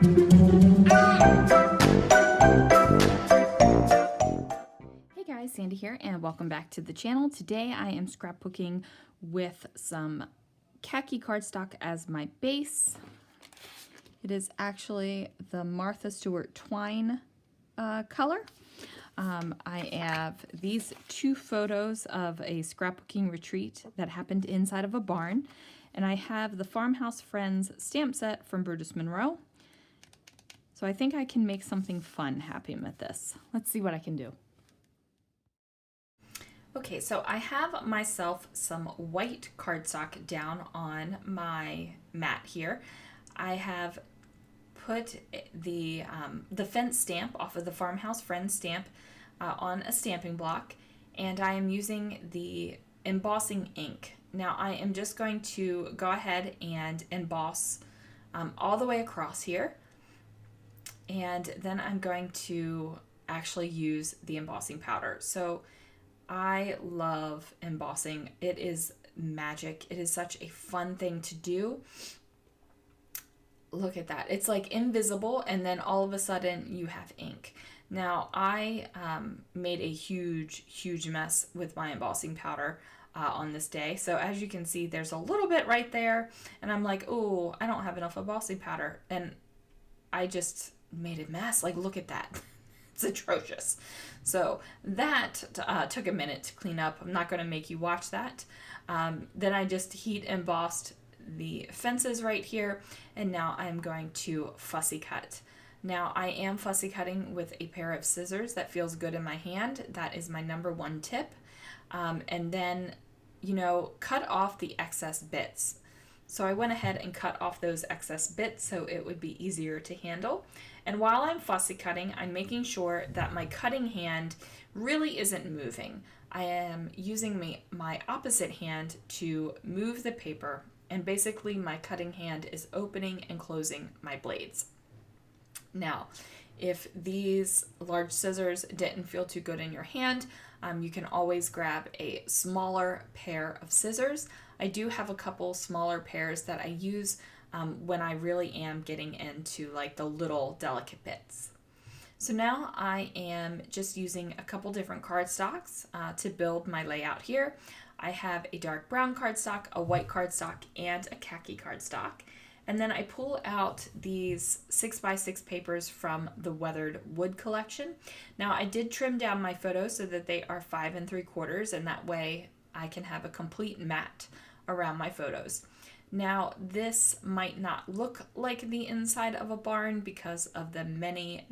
Hey guys, Sandy here and welcome back to the channel. Today I am scrapbooking with some khaki cardstock as my base. It is actually the Martha Stewart twine color. I have these two photos of a scrapbooking retreat that happened inside of a barn, and I have the Farmhouse Friends stamp set from Brutus Monroe. So I think I can make something fun happen with this. Let's see what I can do. Okay, so I have myself some white cardstock down on my mat here. I have put the fence stamp off of the Farmhouse Friends stamp on a stamping block, and I am using the embossing ink. Now I am just going to go ahead and emboss all the way across here, and then I'm going to actually use the embossing powder. So I love embossing. It is magic. It is such a fun thing to do. Look at that. It's like invisible, and then all of a sudden you have ink. Now I made a huge mess with my embossing powder on this day. So as you can see, there's a little bit right there, and I'm like, oh, I don't have enough embossing powder. And I just made a mess. Like, look at that. It's atrocious. So that took a minute to clean up. I'm not going to make you watch that. Then I just heat embossed the fences right here, and now I'm going to fussy cut. Now I am fussy cutting with a pair of scissors that feels good in my hand. That is my number one tip. And then, you know, cut off the excess bits. So I went ahead and cut off those excess bits so it would be easier to handle. And while I'm fussy cutting, I'm making sure that my cutting hand really isn't moving. I am using my opposite hand to move the paper, and basically my cutting hand is opening and closing my blades. Now, if these large scissors didn't feel too good in your hand, you can always grab a smaller pair of scissors. I do have a couple smaller pairs that I use when I really am getting into like the little delicate bits. So now I am just using a couple different cardstocks to build my layout here. I have a dark brown cardstock, a white cardstock, and a khaki cardstock. And then I pull out these 6x6 papers from the Weathered Wood collection. Now I did trim down my photos so that they are 5 3/4, and that way I can have a complete mat around my photos. Now this might not look like the inside of a barn because of the many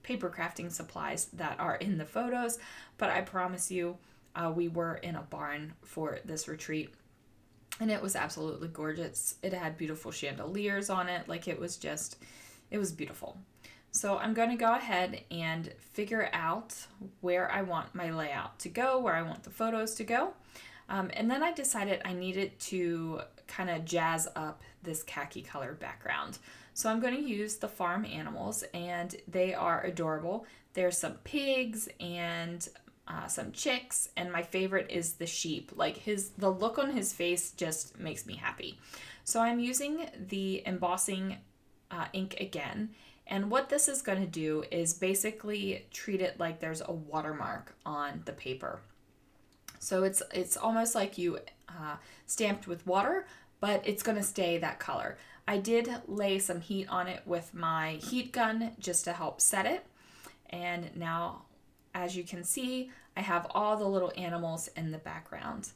paper crafting supplies that are in the photos, but I promise you we were in a barn for this retreat. And it was absolutely gorgeous. It had beautiful chandeliers on it. Like it was beautiful. So I'm going to go ahead and figure out where I want my layout to go, where I want the photos to go. And then I decided I needed to kind of jazz up this khaki color background. So I'm going to use the farm animals, and they are adorable. There's some pigs and some chicks, and my favorite is the sheep. Like the look on his face just makes me happy. So I'm using the embossing ink again, and what this is going to do is basically treat it like there's a watermark on the paper. So it's almost like you stamped with water, but it's going to stay that color. I did lay some heat on it with my heat gun just to help set it, and now as you can see, I have all the little animals in the background.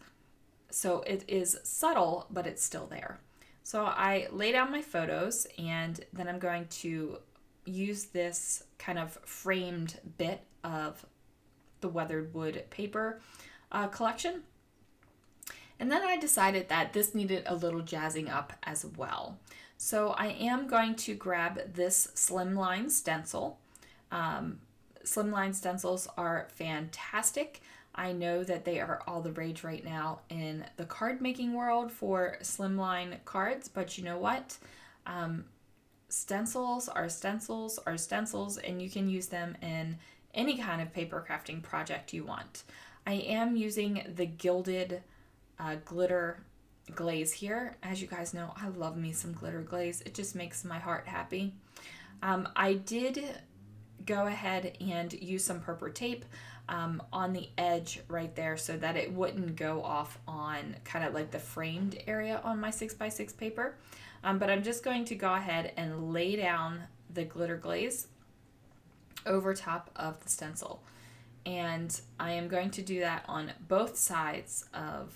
So it is subtle, but it's still there. So I lay down my photos, and then I'm going to use this kind of framed bit of the Weathered Wood paper collection. And then I decided that this needed a little jazzing up as well. So I am going to grab this slimline stencil. Slimline stencils are fantastic. I know that they are all the rage right now in the card making world for slimline cards, but you know what? Stencils are stencils are stencils, and you can use them in any kind of paper crafting project you want. I am using the gilded glitter glaze here. As you guys know, I love me some glitter glaze. It just makes my heart happy. I did go ahead and use some purple tape on the edge right there so that it wouldn't go off on kind of like the framed area on my 6x6 paper. But I'm just going to go ahead and lay down the glitter glaze over top of the stencil. And I am going to do that on both sides of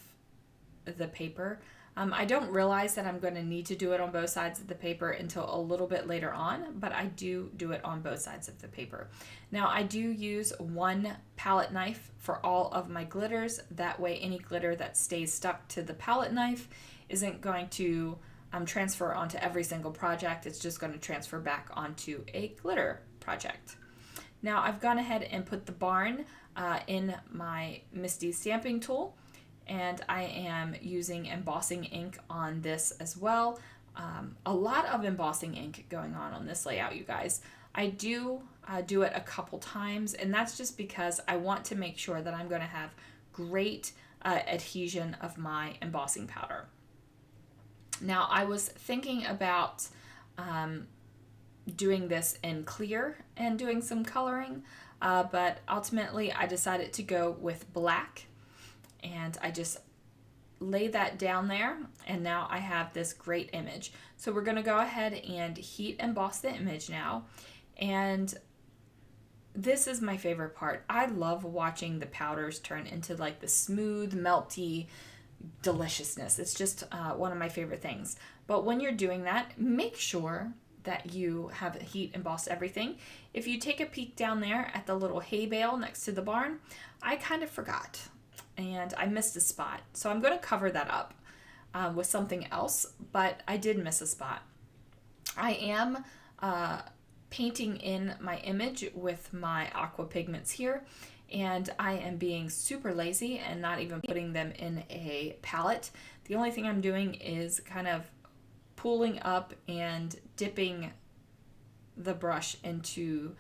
the paper. I don't realize that I'm going to need to do it on both sides of the paper until a little bit later on, but I do it on both sides of the paper. Now I do use one palette knife for all of my glitters. That way any glitter that stays stuck to the palette knife isn't going to transfer onto every single project. It's just going to transfer back onto a glitter project. Now I've gone ahead and put the barn in my Misty stamping tool, and I am using embossing ink on this as well. A lot of embossing ink going on this layout, you guys. I do it a couple times, and that's just because I want to make sure that I'm going to have great adhesion of my embossing powder. Now I was thinking about doing this in clear and doing some coloring, but ultimately I decided to go with black, and I just lay that down there, and now I have this great image. So we're going to go ahead and heat emboss the image now, and this is my favorite part. I love watching the powders turn into like the smooth, melty deliciousness. It's just one of my favorite things. But when you're doing that, make sure that you have heat embossed everything. If you take a peek down there at the little hay bale next to the barn, I kind of forgot and I missed a spot. So I'm going to cover that up with something else, but I did miss a spot. I am painting in my image with my Aqua Pigments here, and I am being super lazy and not even putting them in a palette. The only thing I'm doing is kind of pulling up and dipping the brush into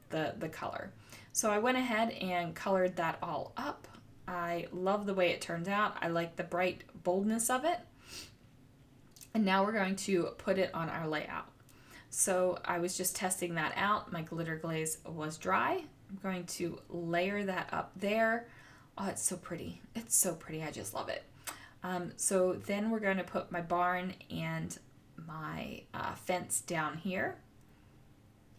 the color. So I went ahead and colored that all up. I love the way it turns out. I like the bright boldness of it. And now we're going to put it on our layout. So I was just testing that out. My glitter glaze was dry. I'm going to layer that up there. Oh, it's so pretty. It's so pretty. I just love it. So then we're going to put my barn and my fence down here.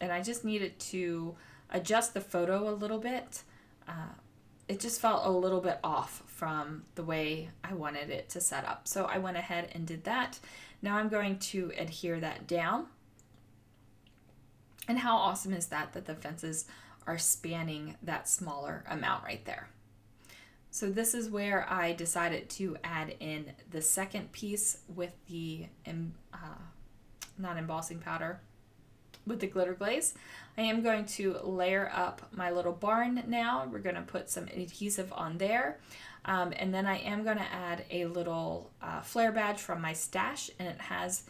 And I just needed to adjust the photo a little bit. It just felt a little bit off from the way I wanted it to set up. So I went ahead and did that. Now I'm going to adhere that down. And how awesome is that the fences are spanning that smaller amount right there. So this is where I decided to add in the second piece with the not embossing powder, with the glitter glaze. I am going to layer up my little barn now. We're going to put some adhesive on there. And then I am going to add a little flare badge from my stash, and it has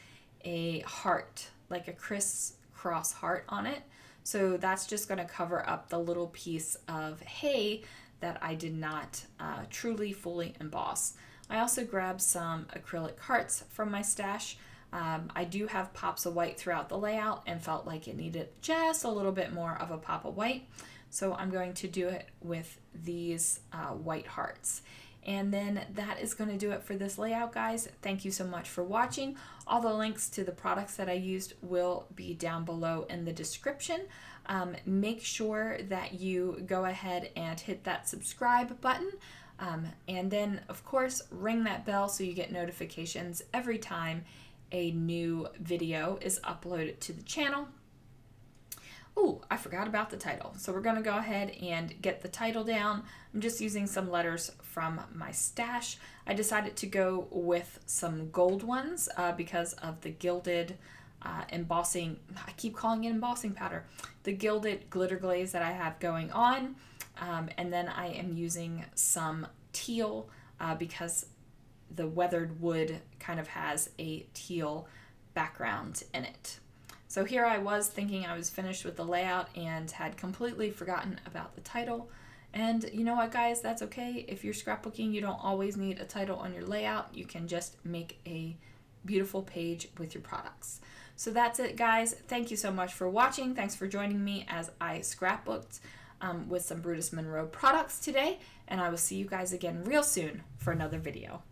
a heart, like a crisscross heart on it. So that's just going to cover up the little piece of hay that I did not truly fully emboss. I also grabbed some acrylic hearts from my stash. I do have pops of white throughout the layout and felt like it needed just a little bit more of a pop of white. So I'm going to do it with these white hearts. And then that is going to do it for this layout, guys. Thank you so much for watching. All the links to the products that I used will be down below in the description. Make sure that you go ahead and hit that subscribe button. And then, of course, ring that bell so you get notifications every time a new video is uploaded to the channel. Oh, I forgot about the title. So we're going to go ahead and get the title down. I'm just using some letters from my stash. I decided to go with some gold ones because of the gilded embossing. I keep calling it embossing powder. The gilded glitter glaze that I have going on. And then I am using some teal because the weathered wood kind of has a teal background in it. So here I was thinking I was finished with the layout and had completely forgotten about the title. And you know what, guys, that's okay. If you're scrapbooking, you don't always need a title on your layout. You can just make a beautiful page with your products. So that's it, guys. Thank you so much for watching. Thanks for joining me as I scrapbooked with some Brutus Monroe products today. And I will see you guys again real soon for another video.